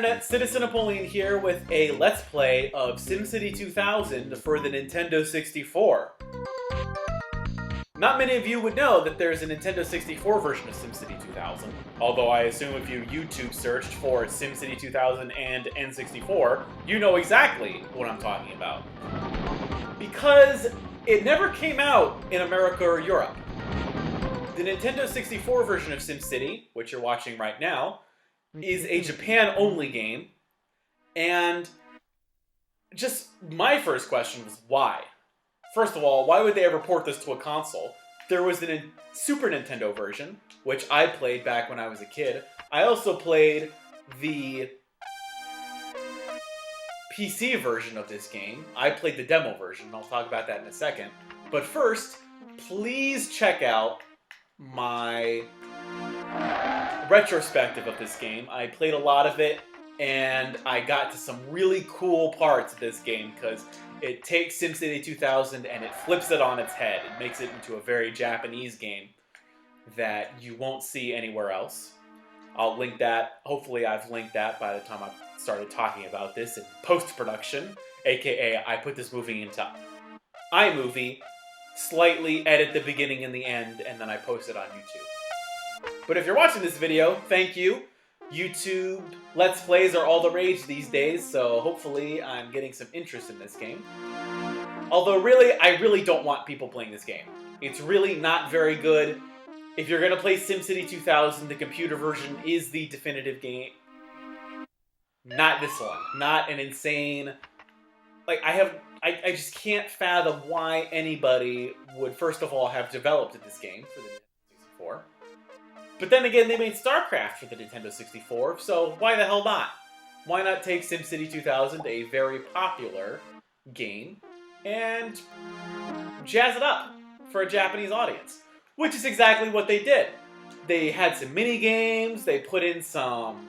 Internet, Citizen Napoleon here with a Let's Play of SimCity 2000 for the Nintendo 64. Not many of you would know that there's a Nintendo 64 version of SimCity 2000, although I assume if you YouTube searched for SimCity 2000 and N64, you know exactly what I'm talking about. Because it never came out in America or Europe. The Nintendo 64 version of SimCity, which you're watching right now, is a Japan-only game, and just my first question was why? First of all, why would they ever port this to a console? There was the Super Nintendo version, which I played back when I was a kid. I also played the PC version of this game. I played the demo version, and I'll talk about that in a second. But first, please check out my retrospective of this game. I played a lot of it, and I got to some really cool parts of this game because it takes SimCity 2000 and it flips it on its head. It makes it into a very Japanese game that you won't see anywhere else. I'll link that. Hopefully I've linked that by the time I started talking about this in post-production, aka I put this movie into iMovie, slightly edit the beginning and the end, and then I post it on YouTube. But if you're watching this video, thank you. YouTube Let's Plays are all the rage these days, so hopefully I'm getting some interest in this game. Although really, I really don't want people playing this game. It's really not very good. If you're gonna play SimCity 2000, the computer version is the definitive game. Not this one. Not an insane... Like, I just can't fathom why anybody would, first of all, have developed this game for the Nintendo 64. But then again, they made StarCraft for the Nintendo 64, so why the hell not? Why not take SimCity 2000, a very popular game, and jazz it up for a Japanese audience? Which is exactly what they did. They had some mini-games, they put in some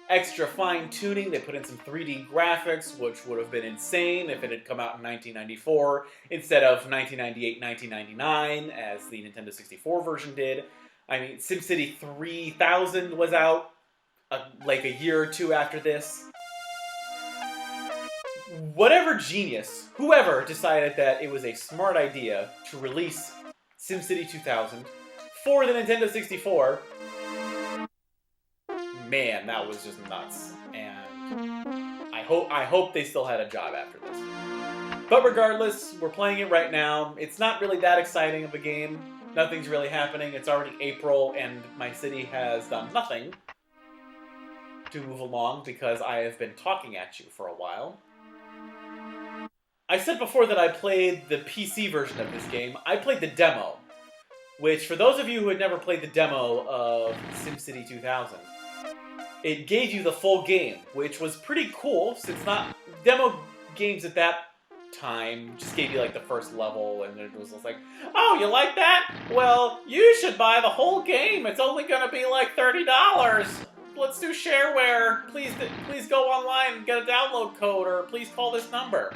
extra fine-tuning, they put in some 3D graphics, which would have been insane if it had come out in 1994 instead of 1998-1999, as the Nintendo 64 version did. I mean, SimCity 3000 was out like a year or two after this. Whatever genius, whoever decided that it was a smart idea to release SimCity 2000 for the Nintendo 64, man, that was just nuts. And I hope they still had a job after this. But regardless, we're playing it right now. It's not really that exciting of a game. Nothing's really happening. It's already April, and my city has done nothing to move along because I have been talking at you for a while. I said before that I played the PC version of this game. I played the demo, which for those of you who had never played the demo of SimCity 2000, it gave you the full game, which was pretty cool since demo games at that time just gave you like the first level, and it was just like, oh, you like that? Well, you should buy the whole game. It's only gonna be like $30. Let's do shareware. Please go online and get a download code, or please call this number.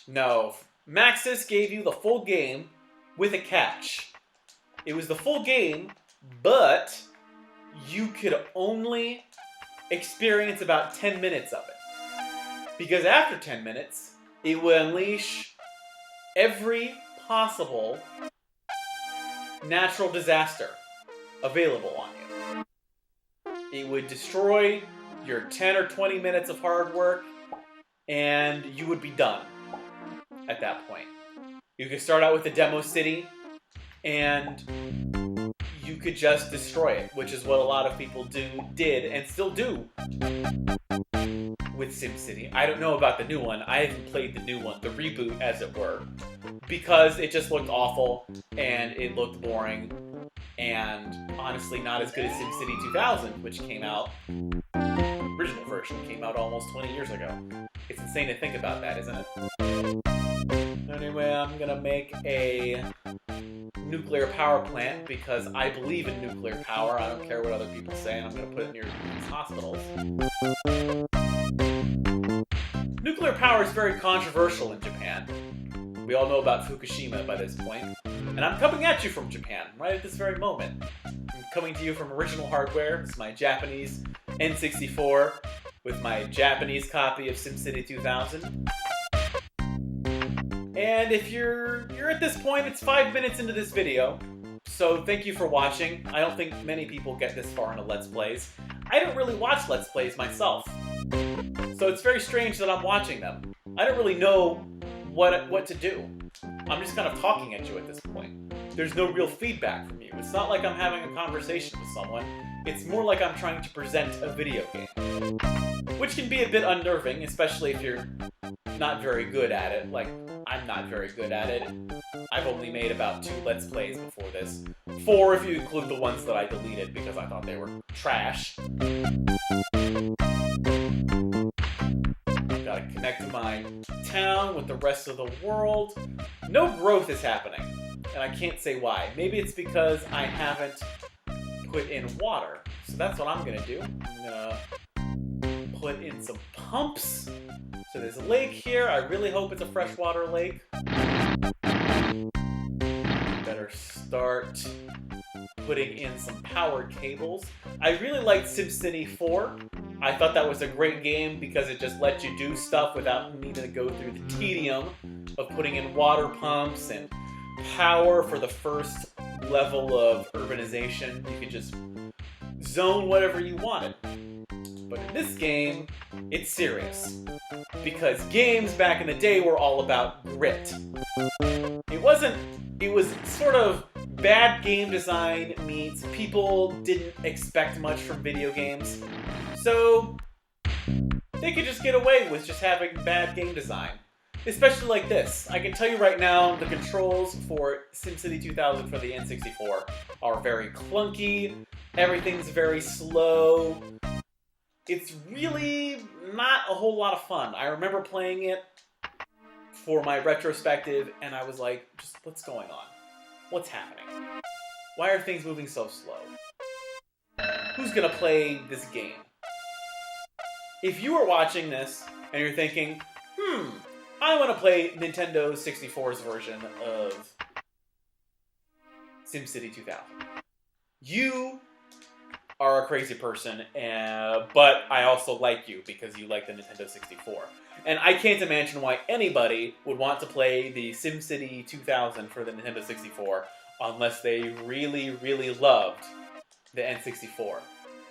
No, Maxis gave you the full game with a catch. It was the full game, but you could only experience about 10 minutes of it. Because after 10 minutes, it would unleash every possible natural disaster available on you. It would destroy your 10 or 20 minutes of hard work, and you would be done at that point. You could start out with the demo city, and you could just destroy it, which is what a lot of people did, and still do with SimCity. I don't know about the new one. I haven't played the new one, the reboot as it were, because it just looked awful, and it looked boring, and honestly not as good as SimCity 2000, which came out, the original version came out almost 20 years ago. It's insane to think about that, isn't it? Anyway, I'm gonna make a nuclear power plant because I believe in nuclear power. I don't care what other people say, and I'm gonna put it near these hospitals. Nuclear power is very controversial in Japan. We all know about Fukushima by this point. And I'm coming at you from Japan, right at this very moment. I'm coming to you from original hardware. This is my Japanese N64 with my Japanese copy of SimCity 2000. And if you're at this point, it's 5 minutes into this video. So thank you for watching. I don't think many people get this far into Let's Plays. I don't really watch Let's Plays myself. So it's very strange that I'm watching them. I don't really know what to do. I'm just kind of talking at you at this point. There's no real feedback from you. It's not like I'm having a conversation with someone. It's more like I'm trying to present a video game. Which can be a bit unnerving, especially if you're not very good at it. Like, I'm not very good at it. I've only made about 2 Let's Plays before this. 4 if you include the ones that I deleted because I thought they were trash. Gotta connect to my town with the rest of the world. No growth is happening, and I can't say why. Maybe it's because I haven't put in water. So that's what I'm gonna do. I'm gonna put in some pumps. So there's a lake here. I really hope it's a freshwater lake. Better start putting in some power cables. I really liked SimCity 4. I thought that was a great game because it just let you do stuff without needing to go through the tedium of putting in water pumps and power for the first level of urbanization. You could just zone whatever you wanted. But in this game, it's serious. Because games back in the day were all about grit. It was sort of bad game design meets people didn't expect much from video games. So they could just get away with just having bad game design. Especially like this. I can tell you right now, the controls for SimCity 2000 for the N64 are very clunky. Everything's very slow. It's really not a whole lot of fun. I remember playing it for my retrospective, and I was like, just what's going on? What's happening? Why are things moving so slow? Who's gonna play this game? If you are watching this and you're thinking, I want to play Nintendo 64's version of SimCity 2000. You are a crazy person, but I also like you because you like the Nintendo 64. And I can't imagine why anybody would want to play the SimCity 2000 for the Nintendo 64 unless they really, really loved the N64.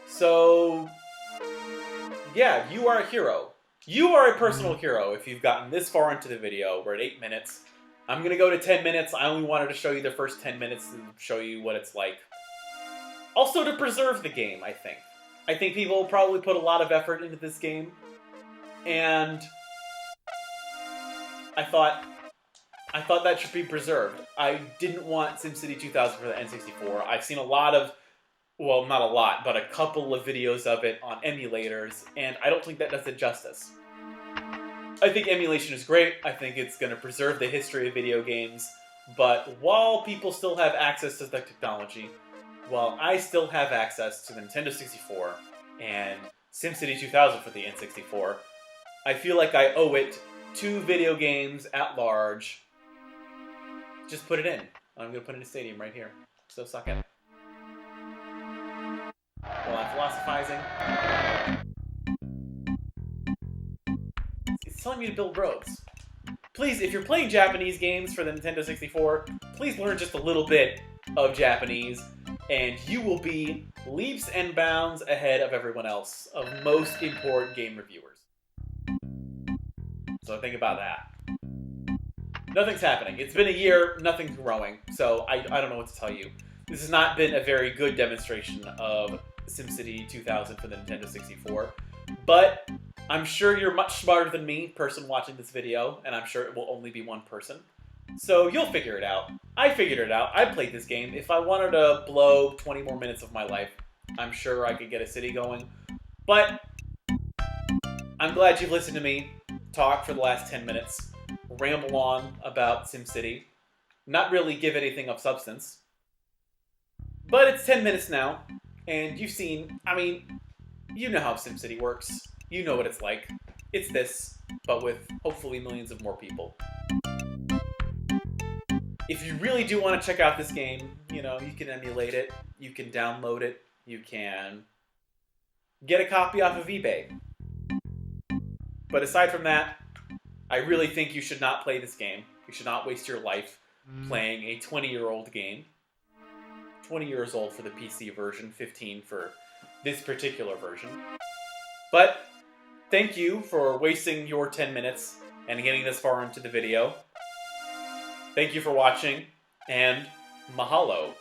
So, yeah, you are a hero. You are a personal hero if you've gotten this far into the video. We're at 8 minutes. I'm going to go to 10 minutes. I only wanted to show you the first 10 minutes to show you what it's like. Also to preserve the game, I think. I think people probably put a lot of effort into this game. And I thought that should be preserved. I didn't want SimCity 2000 for the N64. I've seen a lot of, well, not a lot, but a couple of videos of it on emulators, and I don't think that does it justice. I think emulation is great. I think it's going to preserve the history of video games, but while people still have access to the technology, while I still have access to the Nintendo 64 and SimCity 2000 for the N64, I feel like I owe it to video games at large. Just put it in. I'm going to put it in a stadium right here. So suck it. While I'm philosophizing, it's telling me to build roads. Please, if you're playing Japanese games for the Nintendo 64, please learn just a little bit of Japanese, and you will be leaps and bounds ahead of everyone else, of most important game reviewers. So think about that. Nothing's happening. It's been a year, nothing's growing, so I don't know what to tell you. This has not been a very good demonstration of SimCity 2000 for the Nintendo 64, but I'm sure you're much smarter than me, person watching this video, and I'm sure it will only be one person. So you'll figure it out. I figured it out. I played this game. If I wanted to blow 20 more minutes of my life, I'm sure I could get a city going. But I'm glad you've listened to me talk for the last 10 minutes, ramble on about SimCity, not really give anything of substance. But it's 10 minutes now, and you've seen, I mean, you know how SimCity works. You know what it's like. It's this, but with hopefully millions of more people. If you really do want to check out this game, you know, you can emulate it, you can download it, you can get a copy off of eBay. But aside from that, I really think you should not play this game. You should not waste your life playing a 20-year-old game. 20 years old for the PC version, 15 for this particular version. But thank you for wasting your 10 minutes and getting this far into the video. Thank you for watching, and mahalo.